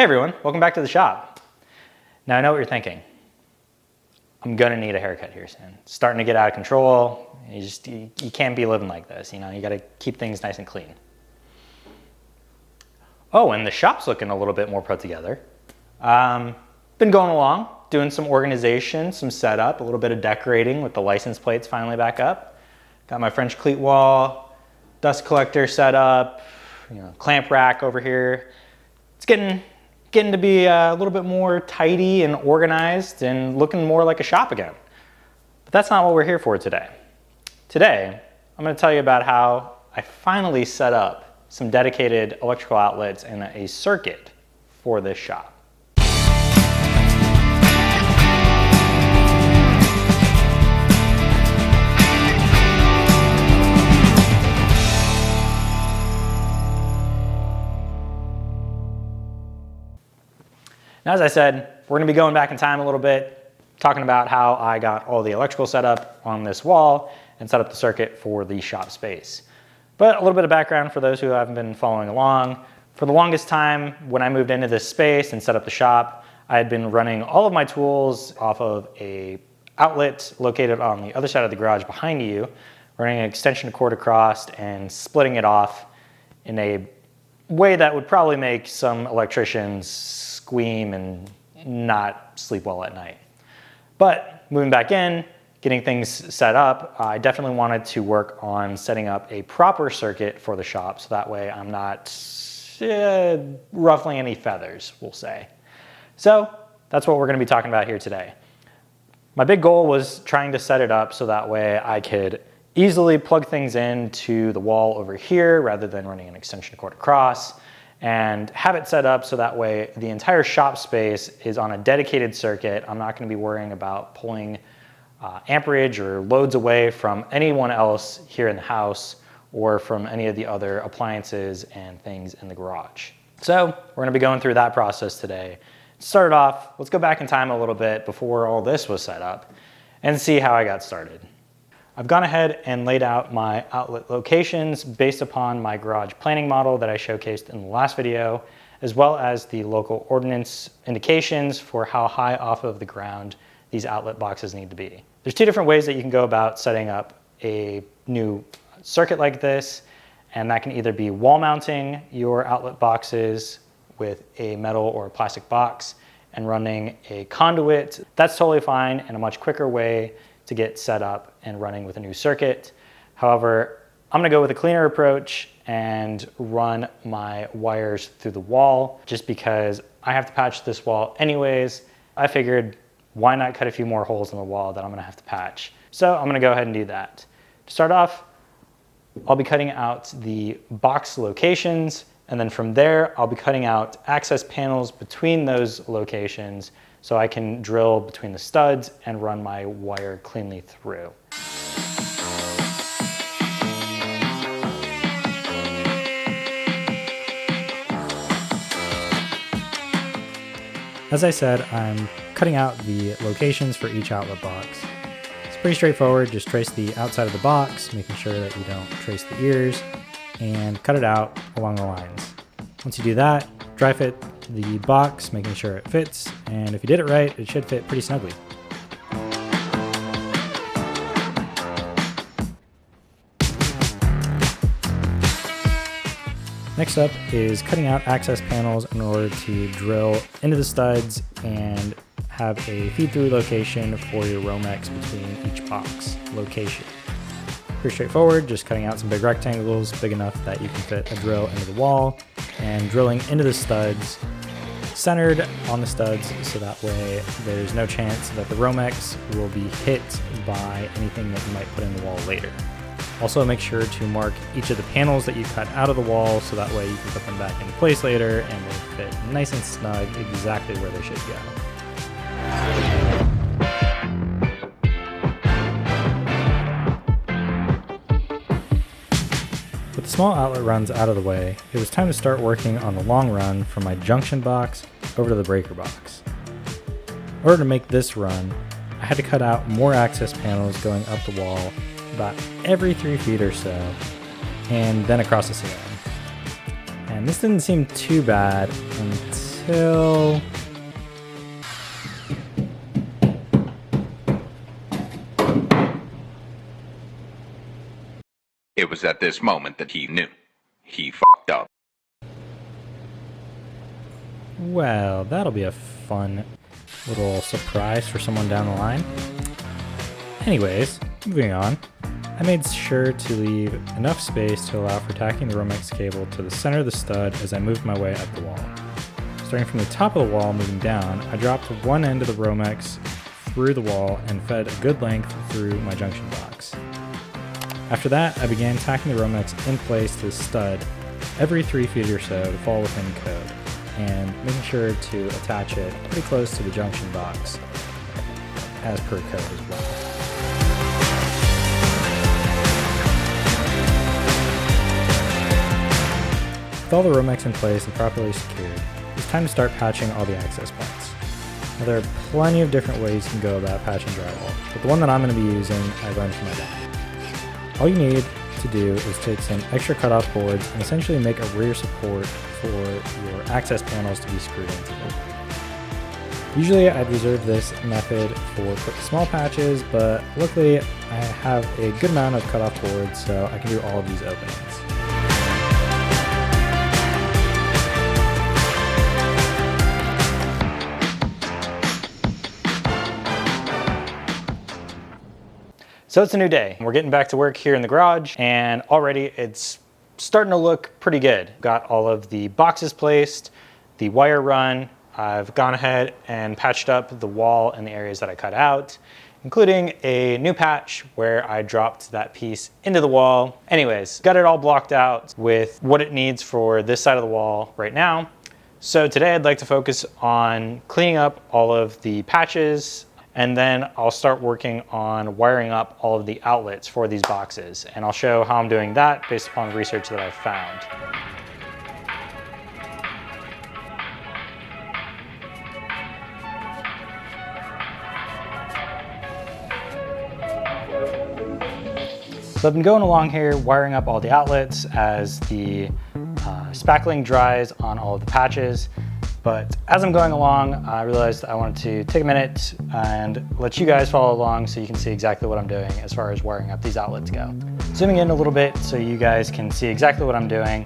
Hey everyone, welcome back to the shop. Now I know what you're thinking. I'm gonna need a haircut here soon. It's starting to get out of control. You can't be living like this, you gotta keep things nice and clean. Oh, and the shop's looking a little bit more put together. Been going along, doing some organization, some setup, a little bit of decorating with the license plates finally back up. Got my French cleat wall, dust collector set up, clamp rack over here. It's getting to be a little bit more tidy and organized and looking more like a shop again. But that's not what we're here for today. Today, I'm going to tell you about how I finally set up some dedicated electrical outlets and a circuit for this shop. Now, as I said, we're going to be going back in time a little bit, talking about how I got all the electrical set up on this wall and set up the circuit for the shop space. But a little bit of background for those who haven't been following along. For the longest time, when I moved into this space and set up the shop, I had been running all of my tools off of a outlet located on the other side of the garage behind you, running an extension cord across and splitting it off in a way that would probably make some electricians squeam and not sleep well at night. But moving back in, getting things set up, I definitely wanted to work on setting up a proper circuit for the shop so that way I'm not ruffling any feathers, we'll say. So that's what we're going to be talking about here today. My big goal was trying to set it up so that way I could easily plug things into the wall over here rather than running an extension cord across, and have it set up so that way the entire shop space is on a dedicated circuit. I'm not going to be worrying about pulling amperage or loads away from anyone else here in the house or from any of the other appliances and things in the garage. So we're going to be going through that process today. To start off, let's go back in time a little bit before all this was set up and see how I got started. I've gone ahead and laid out my outlet locations based upon my garage planning model that I showcased in the last video, as well as the local ordinance indications for how high off of the ground these outlet boxes need to be. There's two different ways that you can go about setting up a new circuit like this, and that can either be wall mounting your outlet boxes with a metal or a plastic box and running a conduit. That's totally fine and a much quicker way to get set up and running with a new circuit. However, I'm gonna go with a cleaner approach and run my wires through the wall just because I have to patch this wall anyways. I figured why not cut a few more holes in the wall that I'm gonna have to patch. So I'm gonna go ahead and do that. To start off, I'll be cutting out the box locations, and then from there, I'll be cutting out access panels between those locations so I can drill between the studs and run my wire cleanly through. As I said, I'm cutting out the locations for each outlet box. It's pretty straightforward. Just trace the outside of the box, making sure that you don't trace the ears, and cut it out along the lines. Once you do that, dry fit the box, making sure it fits, and if you did it right, it should fit pretty snugly. Next up is cutting out access panels in order to drill into the studs and have a feed-through location for your Romex between each box location. Pretty straightforward, just cutting out some big rectangles big enough that you can fit a drill into the wall and drilling into the studs, centered on the studs so that way there's no chance that the Romex will be hit by anything that you might put in the wall later. Also make sure to mark each of the panels that you cut out of the wall so that way you can put them back into place later and they fit nice and snug exactly where they should go. With the small outlet runs out of the way, it was time to start working on the long run from my junction box over to the breaker box. In order to make this run, I had to cut out more access panels going up the wall about every 3 feet or so, and then across the ceiling. And this didn't seem too bad until pigtail. It was at this moment that he knew. He fucked up. Well, that'll be a fun little surprise for someone down the line. Anyways, moving on. I made sure to leave enough space to allow for tacking the Romex cable to the center of the stud as I moved my way up the wall. Starting from the top of the wall moving down, I dropped one end of the Romex through the wall and fed a good length through my junction box. After that, I began tacking the Romex in place to the stud every 3 feet or so to fall within code, and making sure to attach it pretty close to the junction box as per code as well. With all the Romex in place and properly secured, it's time to start patching all the access points. Now, there are plenty of different ways you can go about patching drywall, but the one that I'm going to be using I learned from my dad. All you need to do is take some extra cutoff boards and essentially make a rear support for your access panels to be screwed into them. Usually I'd reserve this method for quick small patches, but luckily I have a good amount of cutoff boards, so I can do all of these openings. So it's a new day. We're getting back to work here in the garage, and already it's starting to look pretty good. Got all of the boxes placed, the wire run. I've gone ahead and patched up the wall in the areas that I cut out, including a new patch where I dropped that piece into the wall. Anyways, got it all blocked out with what it needs for this side of the wall right now. So today I'd like to focus on cleaning up all of the patches, and then I'll start working on wiring up all of the outlets for these boxes. And I'll show how I'm doing that based upon the research that I've found. So I've been going along here wiring up all the outlets as the spackling dries on all of the patches. But as I'm going along, I realized I wanted to take a minute and let you guys follow along so you can see exactly what I'm doing as far as wiring up these outlets go. Zooming in a little bit so you guys can see exactly what I'm doing,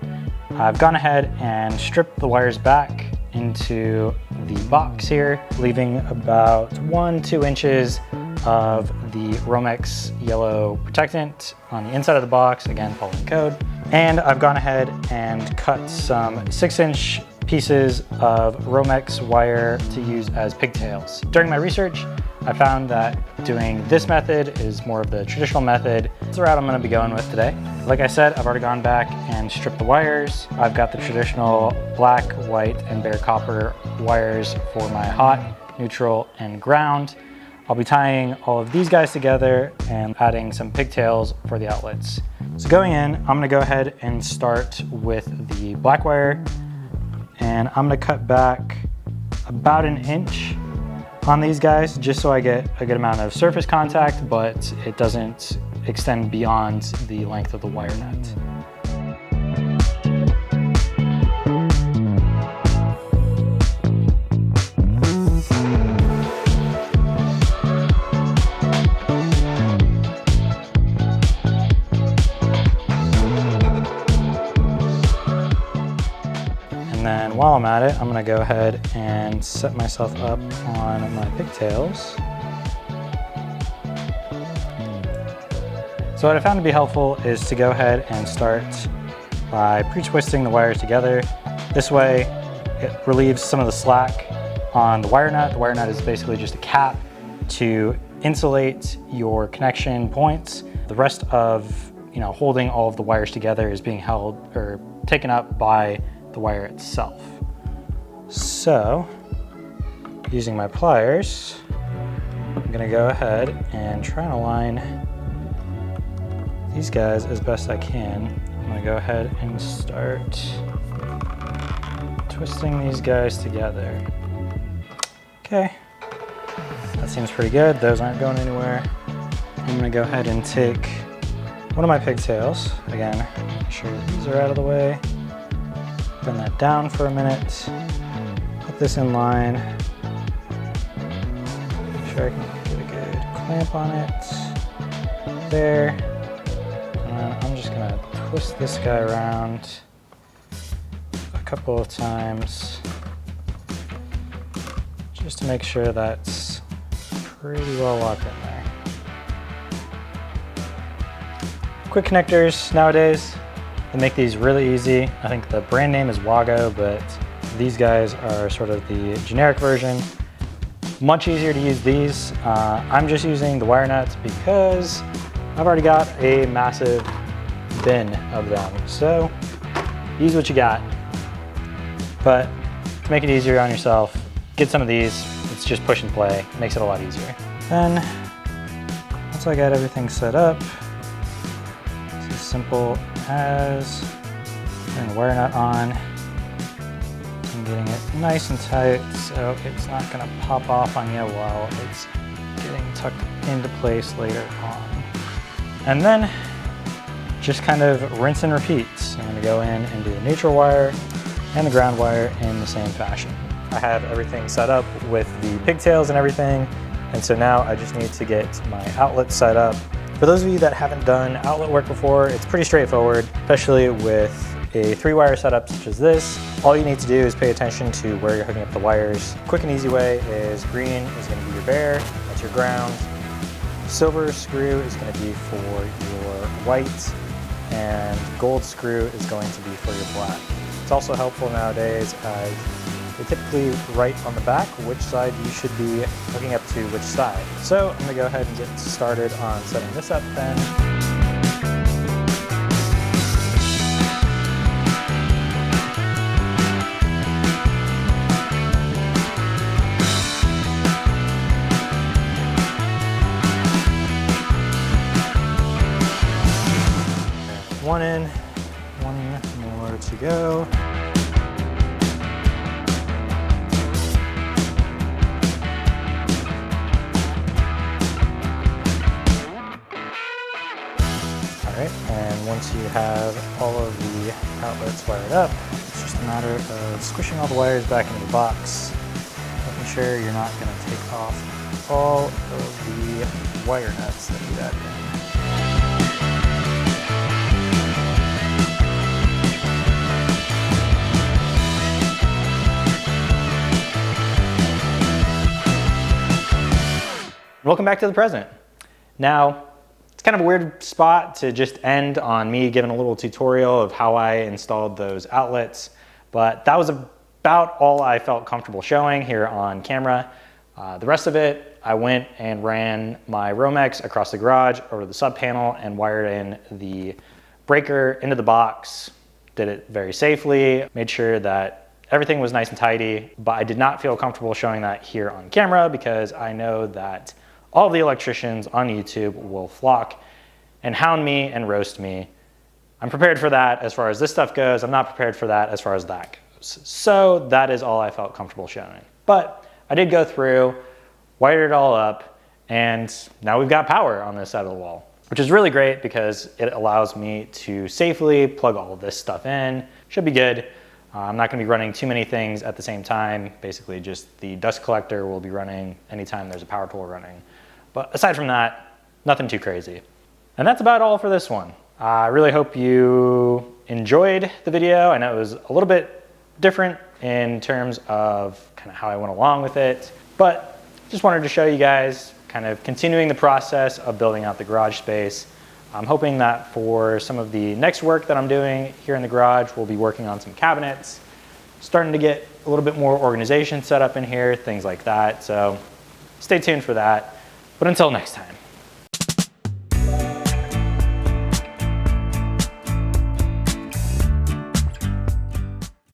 I've gone ahead and stripped the wires back into the box here, leaving about 1-2 inches of the Romex yellow protectant on the inside of the box, again following code. And I've gone ahead and cut some 6-inch pieces of Romex wire to use as pigtails. During my research, I found that doing this method is more of the traditional method. It's the route I'm going to be going with today. Like I said, I've already gone back and stripped the wires. I've got the traditional black, white, and bare copper wires for my hot, neutral, and ground. I'll be tying all of these guys together and adding some pigtails for the outlets. So going in, I'm going to go ahead and start with the black wire. And I'm gonna cut back about 1 inch on these guys just so I get a good amount of surface contact, but it doesn't extend beyond the length of the wire nut. And then while I'm at it, I'm gonna go ahead and set myself up on my pigtails. So what I found to be helpful is to go ahead and start by pre-twisting the wires together. This way, it relieves some of the slack on the wire nut. The wire nut is basically just a cap to insulate your connection points. The rest of, holding all of the wires together is being held or taken up by the wire itself. So, using my pliers, I'm gonna go ahead and try and align these guys as best I can. I'm gonna go ahead and start twisting these guys together. Okay, that seems pretty good. Those aren't going anywhere. I'm gonna go ahead and take one of my pigtails. Again, make sure that these are out of the way. Bend that down for a minute. Put Put this in line. Make sure I can get a good clamp on it. There. And I'm just gonna twist this guy around a couple of times just to make sure that's pretty well locked in there. Quick connectors nowadays, they make these really easy. I think the brand name is Wago, but these guys are sort of the generic version. Much easier to use these. I'm just using the wire nuts because I've already got a massive bin of them. So use what you got. But to make it easier on yourself, get some of these. It's just push and play. It makes it a lot easier. Then once I got everything set up, it's as simple as putting the wire nut on and getting it nice and tight so it's not gonna pop off on you while it's getting tucked into place later on. And then just kind of rinse and repeat. So I'm gonna go in and do the neutral wire and the ground wire in the same fashion. I have everything set up with the pigtails and everything, and so now I just need to get my outlet set up. For those of you that haven't done outlet work before, it's pretty straightforward, especially with a 3-wire setup such as this. All you need to do is pay attention to where you're hooking up the wires. Quick and easy way is green is going to be your bare, that's your ground. Silver screw is going to be for your white, and gold screw is going to be for your black. It's also helpful nowadays as they typically write on the back which side you should be hooking up to which side. So I'm gonna go ahead and get started on setting this up then. One in, one more to go. Alright, and once you have all of the outlets wired up, it's just a matter of squishing all the wires back into the box, making sure you're not going to take off all of the wire nuts that you got in. Welcome back to the present. Now, it's kind of a weird spot to just end on me giving a little tutorial of how I installed those outlets, but that was about all I felt comfortable showing here on camera. The rest of it, I went and ran my Romex across the garage over the sub panel and wired in the breaker into the box. Did it very safely, made sure that everything was nice and tidy, but I did not feel comfortable showing that here on camera because I know that all of the electricians on YouTube will flock and hound me and roast me. I'm prepared for that as far as this stuff goes. I'm not prepared for that as far as that goes. So that is all I felt comfortable showing. But I did go through, wired it all up, and now we've got power on this side of the wall, which is really great because it allows me to safely plug all of this stuff in. Should be good. I'm not going to be running too many things at the same time. Basically, just the dust collector will be running anytime there's a power tool running. But aside from that, nothing too crazy. And that's about all for this one. I really hope you enjoyed the video. I know it was a little bit different in terms of kind of how I went along with it, but just wanted to show you guys kind of continuing the process of building out the garage space. I'm hoping that for some of the next work that I'm doing here in the garage, we'll be working on some cabinets, starting to get a little bit more organization set up in here, things like that. So stay tuned for that. But until next time.